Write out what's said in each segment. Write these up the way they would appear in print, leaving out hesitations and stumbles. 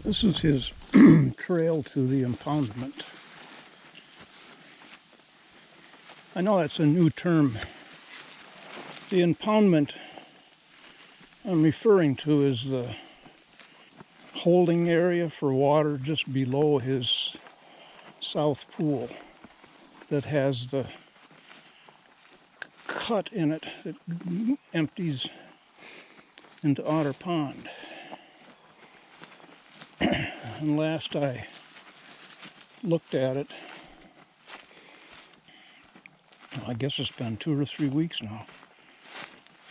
This is his trail to the impoundment. I know that's a new term. The impoundment I'm referring to is the holding area for water just below his south pool that has the cut in it that empties into Otter Pond. And last I looked at it, I guess it's been 2 or 3 weeks now,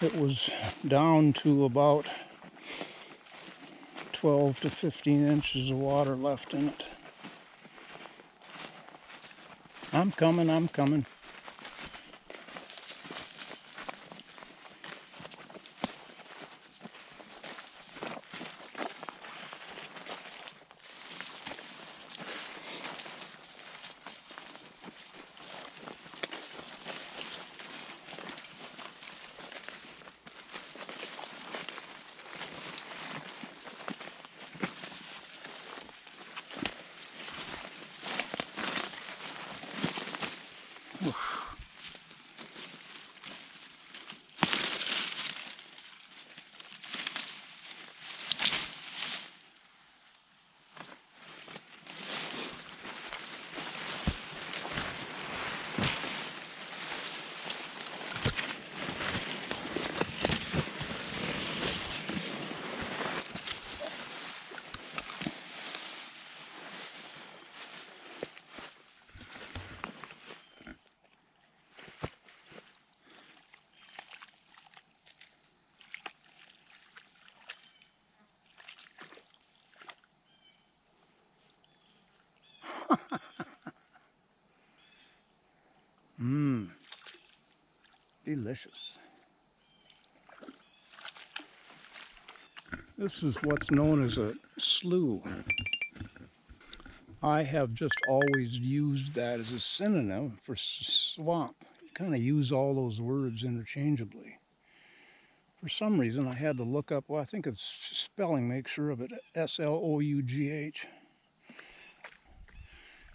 it was down to about 12 to 15 inches of water left in it. I'm coming. Delicious. This is what's known as a slough. I have just always used that as a synonym for swamp. You kind of use all those words interchangeably. For some reason I had to look up, well, I think it's spelling, make sure of it, S-L-O-U-G-H.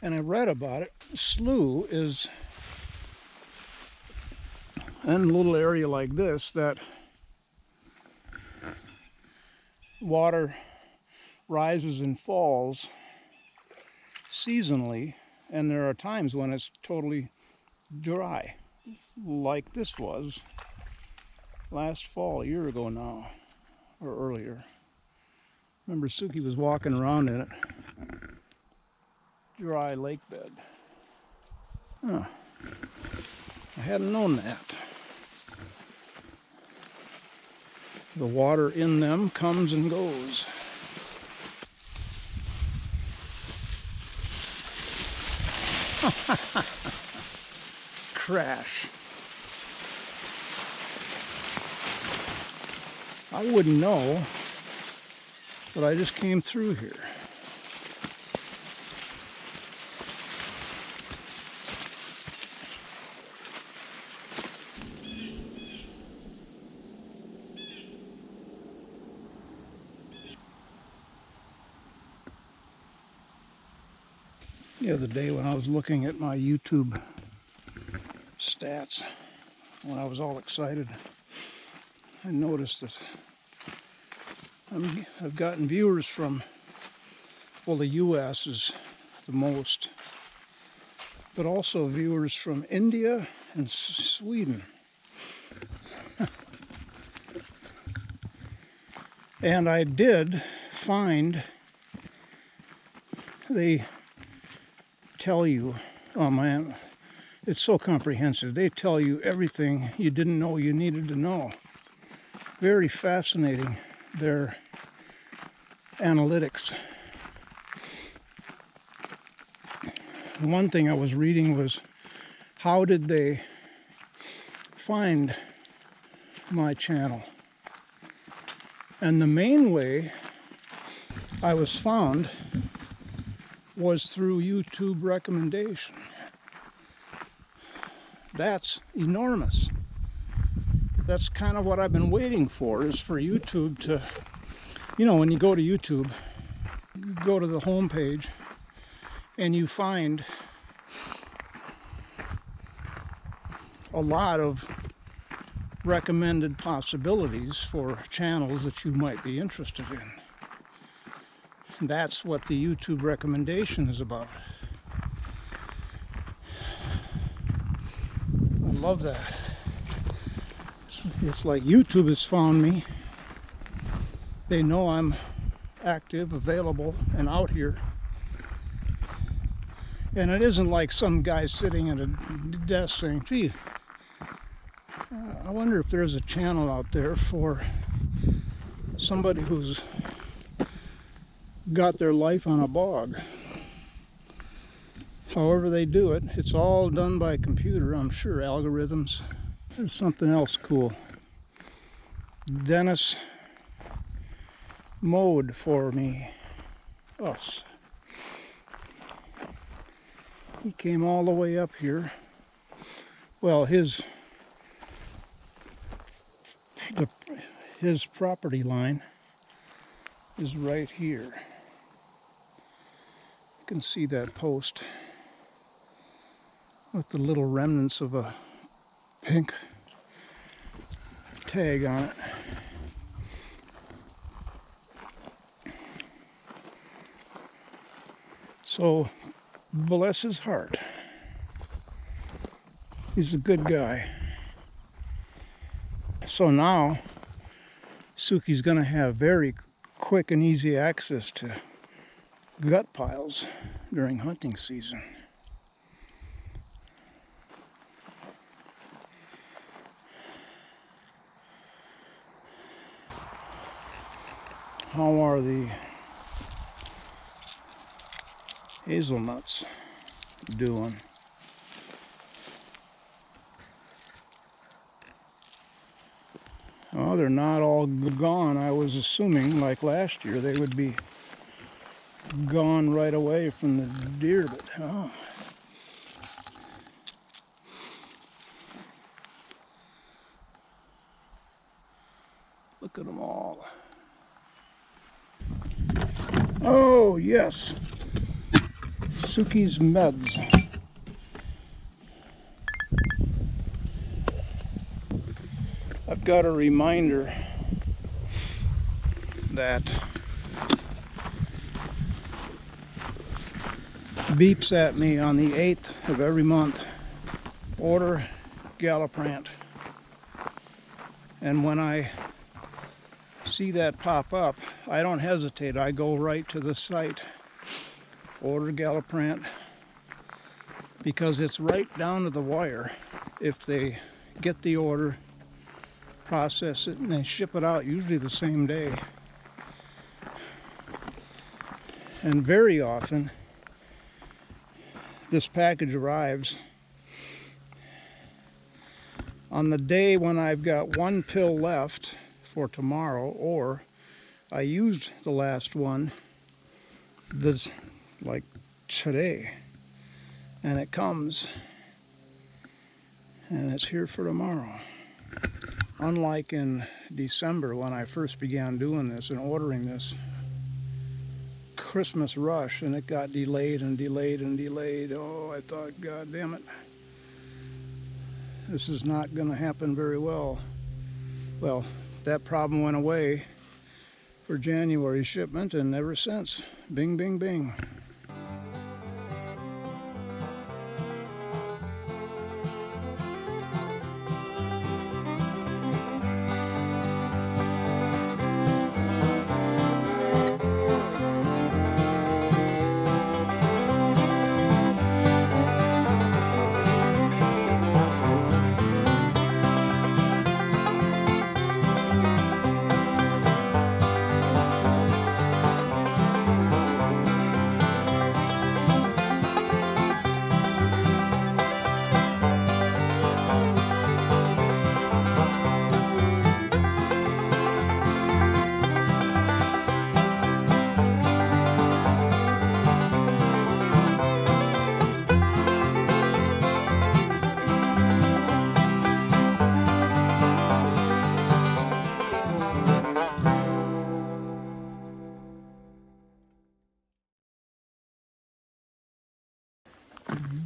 And I read about it. Slough is in a little area like this that water rises and falls seasonally, and there are times when it's totally dry, like this was last fall, a year ago now, or earlier. Remember, Suki was walking around in it. Dry lake bed. Huh. I hadn't known that. The water in them comes and goes. Crash. I wouldn't know, but I just came through here. The other day when I was looking at my YouTube stats, when I was all excited, I noticed that I've gotten viewers from, well, the US is the most, but also viewers from India and Sweden. And I did find they tell you, oh man, it's so comprehensive. They tell you everything you didn't know you needed to know. Very fascinating, their analytics. One thing I was reading was, how did they find my channel? And the main way I was found was through YouTube recommendation. That's enormous. That's kind of what I've been waiting for, is for YouTube to, you know, when you go to YouTube, you go to the home page and you find a lot of recommended possibilities for channels that you might be interested in. That's what the YouTube recommendation is about. I love that. It's like YouTube has found me. They know I'm active, available, and out here. And it isn't like some guy sitting at a desk saying, gee, I wonder if there's a channel out there for somebody who's got their life on a bog. However they do it, it's all done by computer, I'm sure, algorithms. There's something else cool. Dennis mowed for us. He came all the way up here. Well, his property line is right here. You can see that post with the little remnants of a pink tag on it. So, bless his heart. He's a good guy. So now, Suki's going to have very quick and easy access to gut piles during hunting season. How are the hazelnuts doing? Oh, they're not all gone. I was assuming, like last year, they would be gone right away from the deer, but oh. Look at them all. Oh, yes. Suki's meds. I've got a reminder that beeps at me on the 8th of every month. Order Galliprant. And when I see that pop up, I don't hesitate. I go right to the site. Order Galliprant, because it's right down to the wire. If they get the order, process it, and they ship it out usually the same day. And very often this package arrives on the day when I've got one pill left for tomorrow, or I used the last one this, like today, and it comes and it's here for tomorrow. Unlike in December when I first began doing this and ordering this Christmas rush, and it got delayed and delayed and delayed. Oh, I thought, God damn it, this is not going to happen very well. Well, that problem went away for January shipment, and ever since, bing, bing, bing.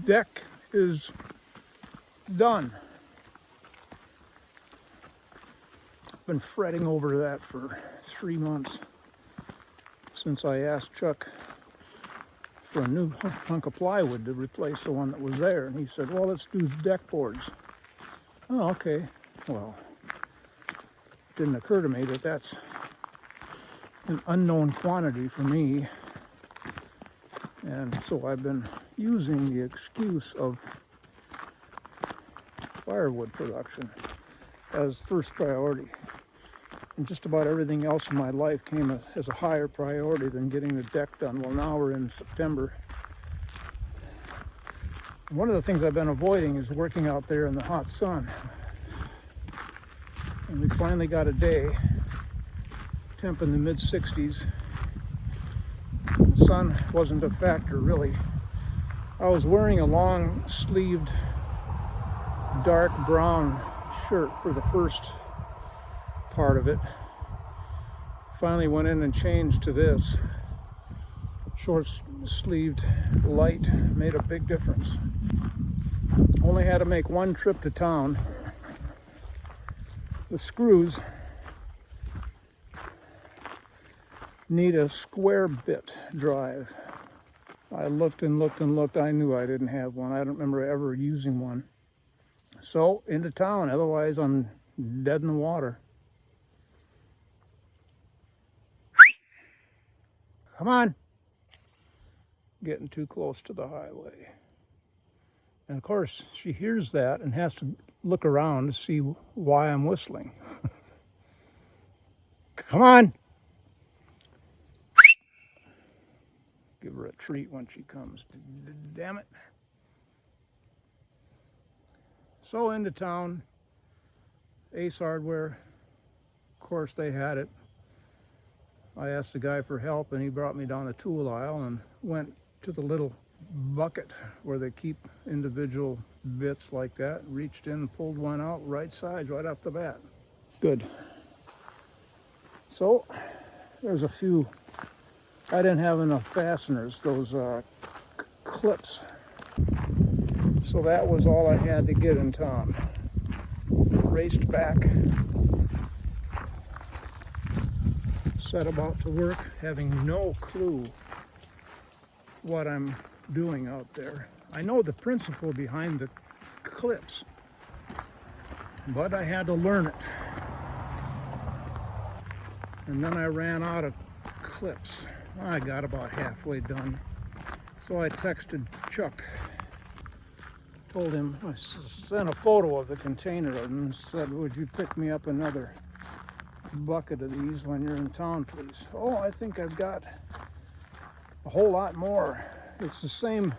Deck is done. Been fretting over that for 3 months since I asked Chuck for a new hunk of plywood to replace the one that was there, and he said, well, let's do deck boards. Oh, okay. Well, it didn't occur to me that that's an unknown quantity for me, and so I've been using the excuse of firewood production as first priority. And just about everything else in my life came as a higher priority than getting the deck done. Well, now we're in September. And one of the things I've been avoiding is working out there in the hot sun. And we finally got a day, temp in the mid-60s. The sun wasn't a factor, really. I was wearing a long-sleeved dark brown shirt for the first part of it. Finally went in and changed to this. Short-sleeved light made a big difference. Only had to make one trip to town. The screws need a square bit drive. I looked and looked and looked. I knew I didn't have one. I don't remember ever using one. So into town, otherwise I'm dead in the water. Come on. Getting too close to the highway. And of course, she hears that and has to look around to see why I'm whistling. Come on. Give her a treat when she comes. Damn it. So into town, Ace Hardware. Of course, they had it. I asked the guy for help, and he brought me down the tool aisle and went to the little bucket where they keep individual bits like that. Reached in and pulled one out right size right off the bat. Good. So there's a few. I didn't have enough fasteners, those clips. So that was all I had to get in town. Raced back. Set about to work, having no clue what I'm doing out there. I know the principle behind the clips, but I had to learn it. And then I ran out of clips. I got about halfway done. So I texted Chuck, told him, I sent a photo of the container and said, would you pick me up another bucket of these when you're in town, please? Oh, I think I've got a whole lot more. It's the same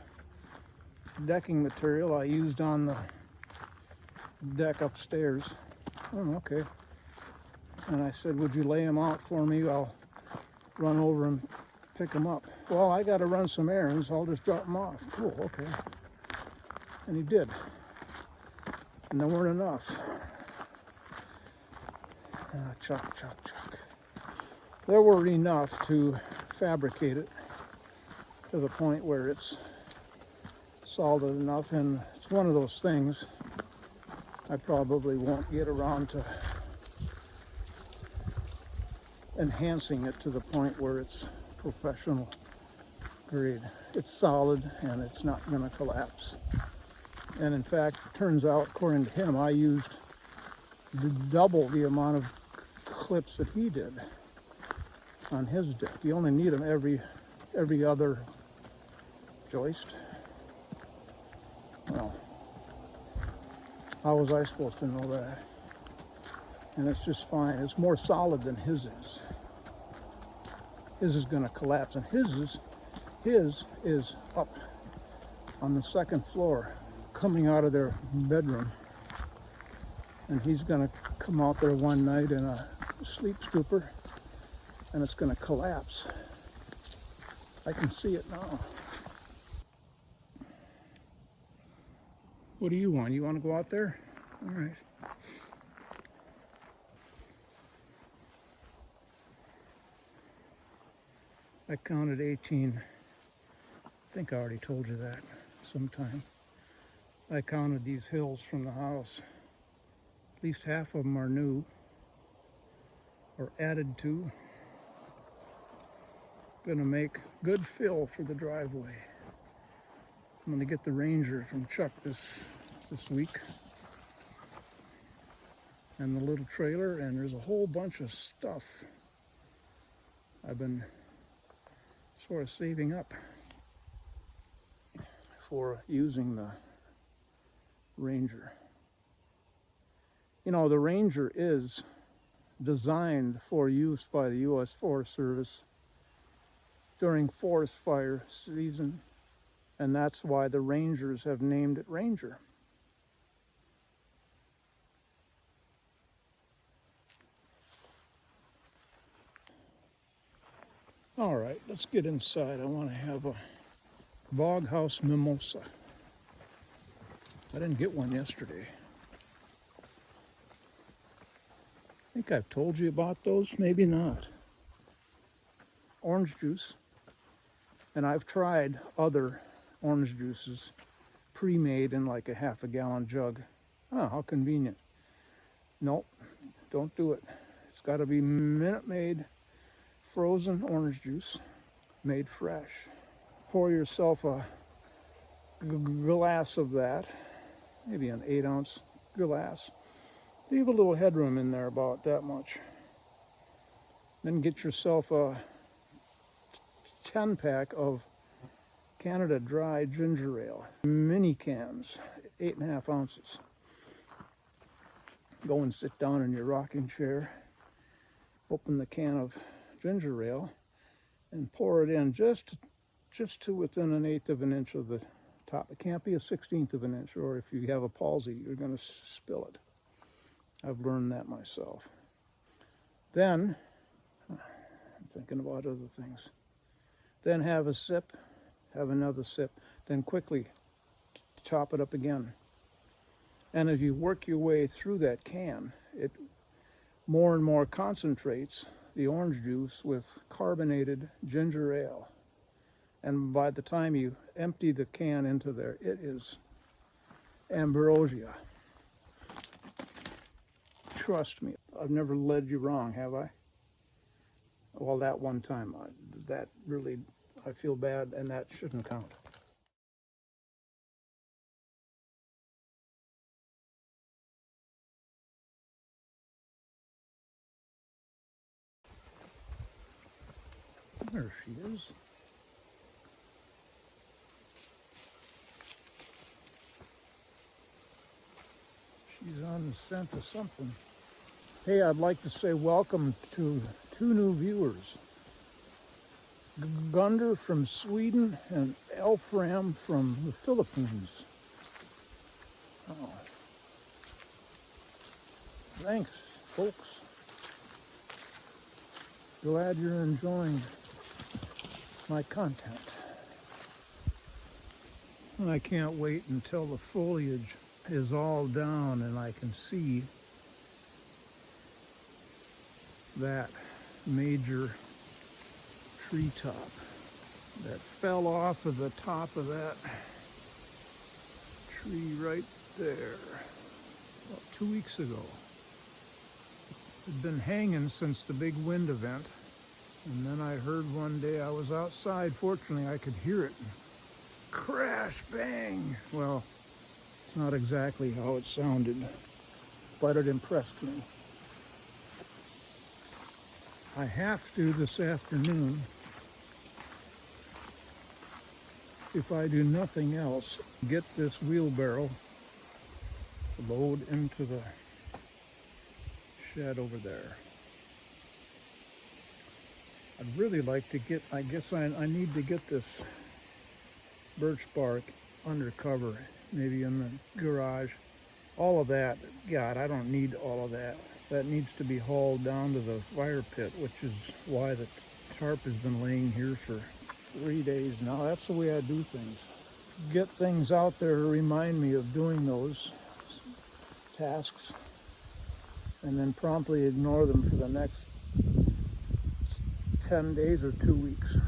decking material I used on the deck upstairs. Oh, okay. And I said, would you lay them out for me? I'll run over and pick them up. Well, I got to run some errands. I'll just drop them off. Cool, okay. And he did. And there weren't enough. Chuck. There were enough to fabricate it. to the point where it's solid enough, and it's one of those things I probably won't get around to enhancing it to the point where it's professional grade. It's solid and it's not going to collapse. And in fact, it turns out, according to him, I used double the amount of clips that he did on his deck. You only need them every other joist. Well, how was I supposed to know that? And it's just fine. It's more solid than his is. His is going to collapse, and his is up on the second floor, coming out of their bedroom. And he's going to come out there one night in a sleep stupor, and it's going to collapse. I can see it now. What do you want? You want to go out there? All right. I counted 18. I think I already told you that sometime. I counted these hills from the house. At least half of them are new or added to. Gonna make good fill for the driveway. I'm gonna get the Ranger from Chuck this week, and the little trailer, and there's a whole bunch of stuff I've been sort of saving up for using the Ranger. You know, the Ranger is designed for use by the U.S. Forest Service during forest fire season, and that's why the Rangers have named it Ranger. All right, let's get inside. I want to have a Bog House mimosa. I didn't get one yesterday. I think I've told you about those, maybe not. Orange juice, and I've tried other orange juices pre-made in like a half a gallon jug. Oh, how convenient. Nope, don't do it. It's got to be Minute Maid frozen orange juice, made fresh. Pour yourself a glass of that, maybe an 8-ounce glass. Leave a little headroom in there, about that much. Then get yourself a 10-pack of Canada Dry ginger ale, mini cans, 8.5 ounces. Go and sit down in your rocking chair, open the can of ginger ale, and pour it in just to within 1/8 of an inch of the top. It can't be a 1/16 of an inch, or if you have a palsy, you're going to spill it. I've learned that myself. Then, I'm thinking about other things. Then have a sip, have another sip, then quickly top it up again. And as you work your way through that can, it more and more concentrates the orange juice with carbonated ginger ale. And by the time you empty the can into there, it is ambrosia. Trust me, I've never led you wrong, have I? Well, that one time, that really, I feel bad, and that shouldn't count. There she is. She's on the scent of something. Hey, I'd like to say welcome to 2 new viewers. Gunder from Sweden and Elfram from the Philippines. Oh. Thanks, folks. Glad you're enjoying my content. And I can't wait until the foliage is all down and I can see that major treetop. that fell off of the top of that tree right there about 2 weeks ago. It's been hanging since the big wind event. And then I heard one day, I was outside, fortunately I could hear it. Crash, bang! Well, it's not exactly how it sounded, but it impressed me. I have to this afternoon, if I do nothing else, get this wheelbarrow, load into the shed over there. I'd really like to get, I guess I need to get this birch bark under cover, maybe in the garage. All of that, God, I don't need all of that. That needs to be hauled down to the fire pit, which is why the tarp has been laying here for 3 days now. That's the way I do things. Get things out there to remind me of doing those tasks, and then promptly ignore them for the next 10 days or 2 weeks.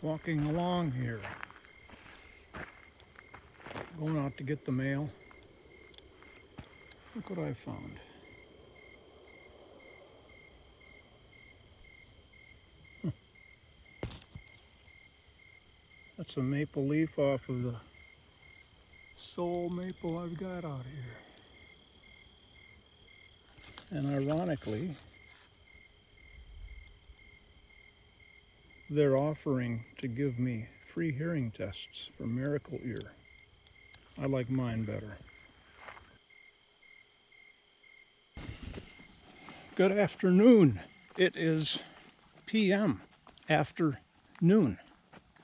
Walking along here, going out to get the mail. Look what I found. That's a maple leaf off of the sole maple I've got out here. And ironically, they're offering to give me free hearing tests for Miracle Ear. I like mine better. Good afternoon. It is PM, afternoon.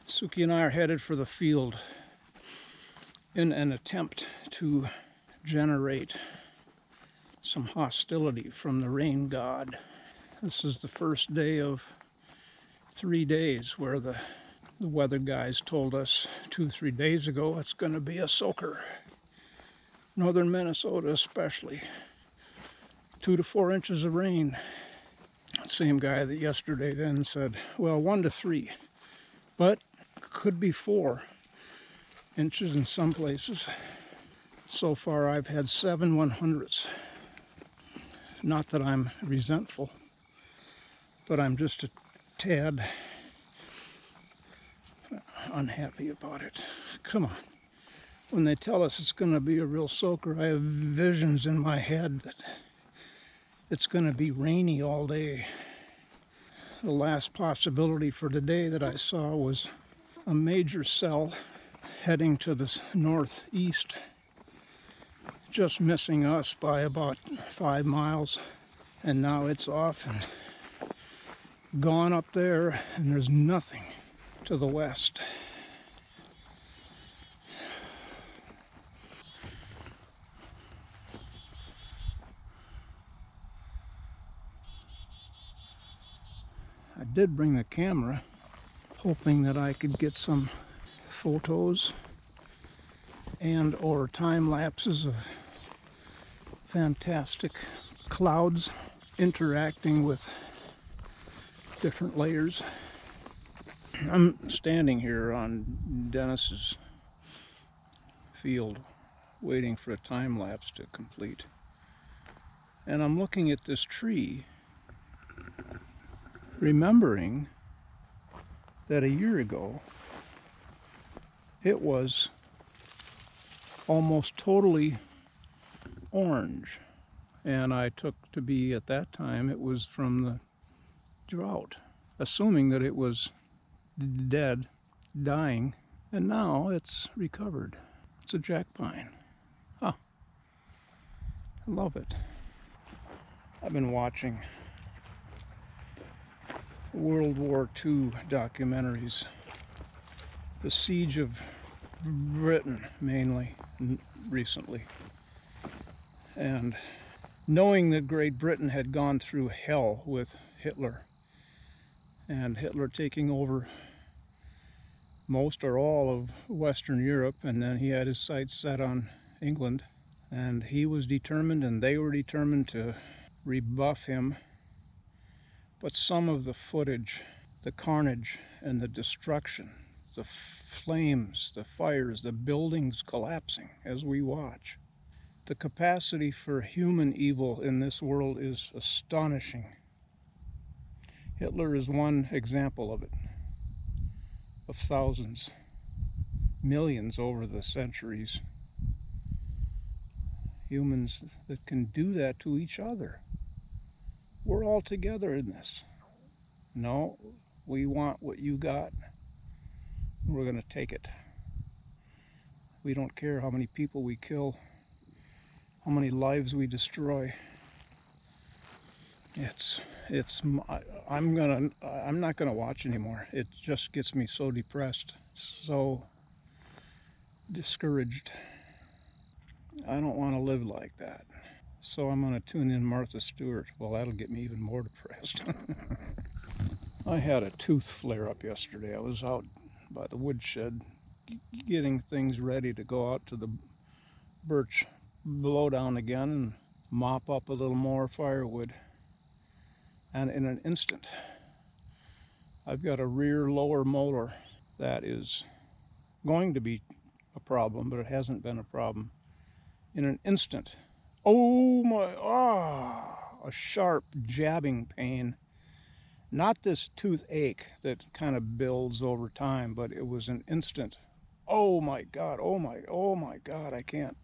Suki and I are headed for the field in an attempt to generate some hostility from the rain god. This is the first day of 3 days where the weather guys told us 2-3 days ago it's going to be a soaker. Northern Minnesota especially. 2 to 4 inches of rain. Same guy that yesterday then said, well, 1 to 3, but could be 4 inches in some places. So far I've had 7 100ths. Not that I'm resentful, but I'm just a tad unhappy about it. Come on. When they tell us it's going to be a real soaker, I have visions in my head that it's going to be rainy all day. The last possibility for today that I saw was a major cell heading to the northeast, just missing us by about 5 miles. And now it's off and gone up there, and there's nothing to the west. I did bring the camera, hoping that I could get some photos and or time lapses of fantastic clouds interacting with different layers. I'm standing here on Dennis's field waiting for a time lapse to complete, and I'm looking at this tree, remembering that a year ago it was almost totally orange, and I took to be at that time it was from the drought, assuming that it was dead, dying, and now it's recovered. It's a jack pine. Huh. I love it. I've been watching World War II documentaries. The Siege of Britain, mainly, recently. And knowing that Great Britain had gone through hell with Hitler, and Hitler taking over most or all of Western Europe, and then he had his sights set on England, And he was determined, and they were determined to rebuff him. But some of the footage, the carnage and the destruction, the flames, the fires, the buildings collapsing as we watch. The capacity for human evil in this world is astonishing. Hitler is one example of it, of thousands, millions over the centuries. Humans that can do that to each other. We're all together in this. No, we want what you got. We're going to take it. We don't care how many people we kill, how many lives we destroy. I'm not gonna watch anymore. It just gets me so depressed, so discouraged. I don't want to live like that. So I'm gonna tune in Martha Stewart. Well, that'll get me even more depressed. I had a tooth flare up yesterday. I was out by the woodshed getting things ready to go out to the birch blowdown again and mop up a little more firewood. And in an instant, I've got a rear lower molar that is going to be a problem, but it hasn't been a problem. In an instant, oh my, a sharp jabbing pain. Not this toothache that kind of builds over time, but it was an instant. Oh my God, oh my God, I can't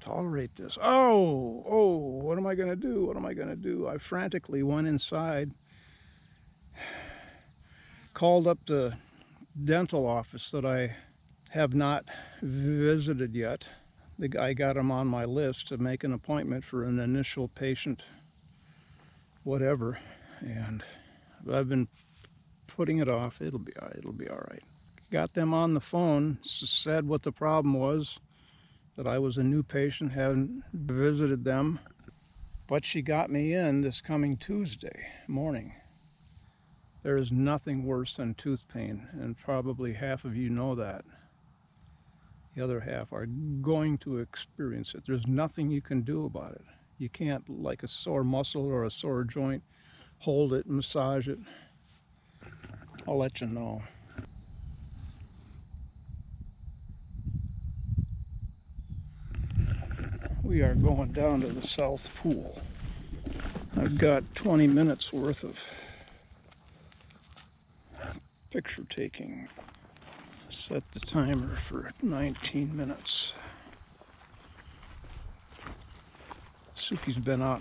tolerate this. Oh, what am I gonna do? What am I gonna do? I frantically went inside, called up the dental office that I have not visited yet. The guy got him on my list to make an appointment for an initial patient, whatever, and I've been putting it off. It'll be all right. Got them on the phone, said what the problem was, that I was a new patient, hadn't visited them, but she got me in this coming Tuesday morning. There is nothing worse than tooth pain, and probably half of you know that. The other half are going to experience it. There's nothing you can do about it. You can't, like a sore muscle or a sore joint, hold it, massage it. I'll let you know. We are going down to the South Pool. I've got 20 minutes worth of picture taking. Set the timer for 19 minutes. Suki's been out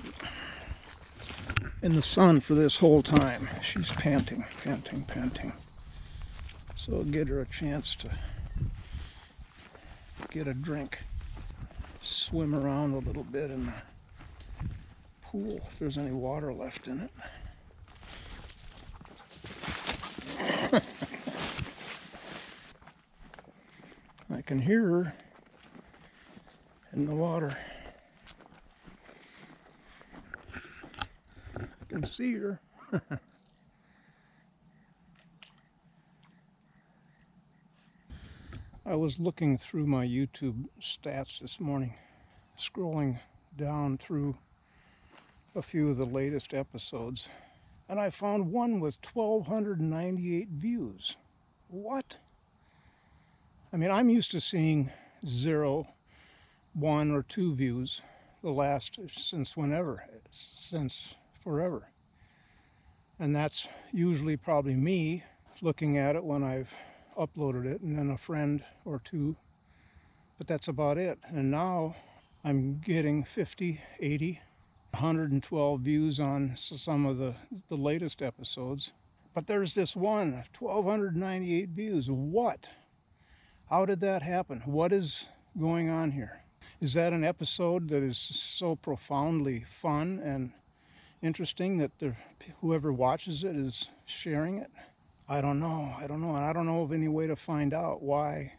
in the sun for this whole time. She's panting. So get her a chance to get a drink. Swim around a little bit in the pool if there's any water left in it. I can hear her in the water. I can see her. I was looking through my YouTube stats this morning, scrolling down through a few of the latest episodes, and I found one with 1,298 views. What? I mean, I'm used to seeing 0, 1, or 2 views the last since forever. And that's usually probably me looking at it when I've uploaded it, and then a friend or two, but that's about it. And now I'm getting 50, 80, 112 views on some of the latest episodes. But there's this one, 1,298 views. What? How did that happen? What is going on here? Is that an episode that is so profoundly fun and interesting that whoever watches it is sharing it? I don't know, and I don't know of any way to find out why.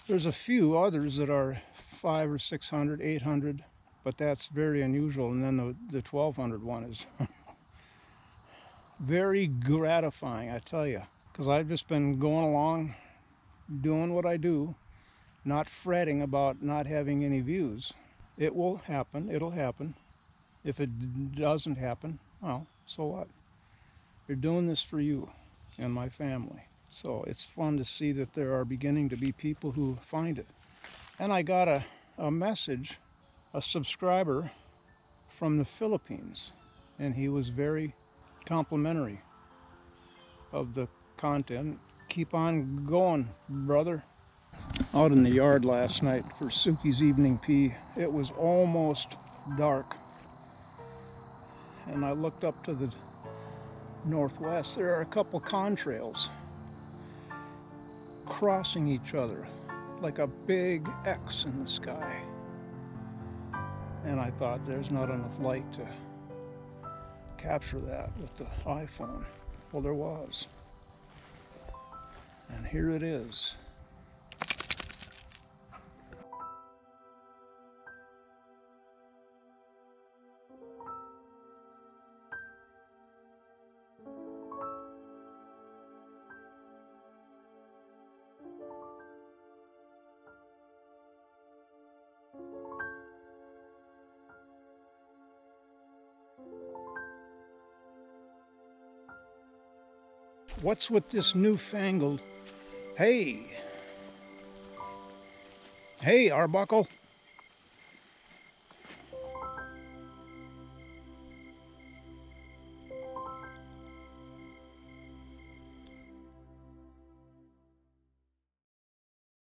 There's a few others that are 500 or 600, 800, but that's very unusual. And then the 1,200 one is very gratifying, I tell you, because I've just been going along, doing what I do, not fretting about not having any views. It will happen, it'll happen. If it doesn't happen, well, so what? You're doing this for you and my family. So it's fun to see that there are beginning to be people who find it. And I got a message, a subscriber from the Philippines, and he was very complimentary of the content. Keep on going, brother. Out in the yard last night for Suki's evening pee, it was almost dark. And I looked up to the northwest. There are a couple contrails crossing each other like a big X in the sky. And I thought there's not enough light to capture that with the iPhone. Well, there was. And here it is. What's with this newfangled, hey, Arbuckle?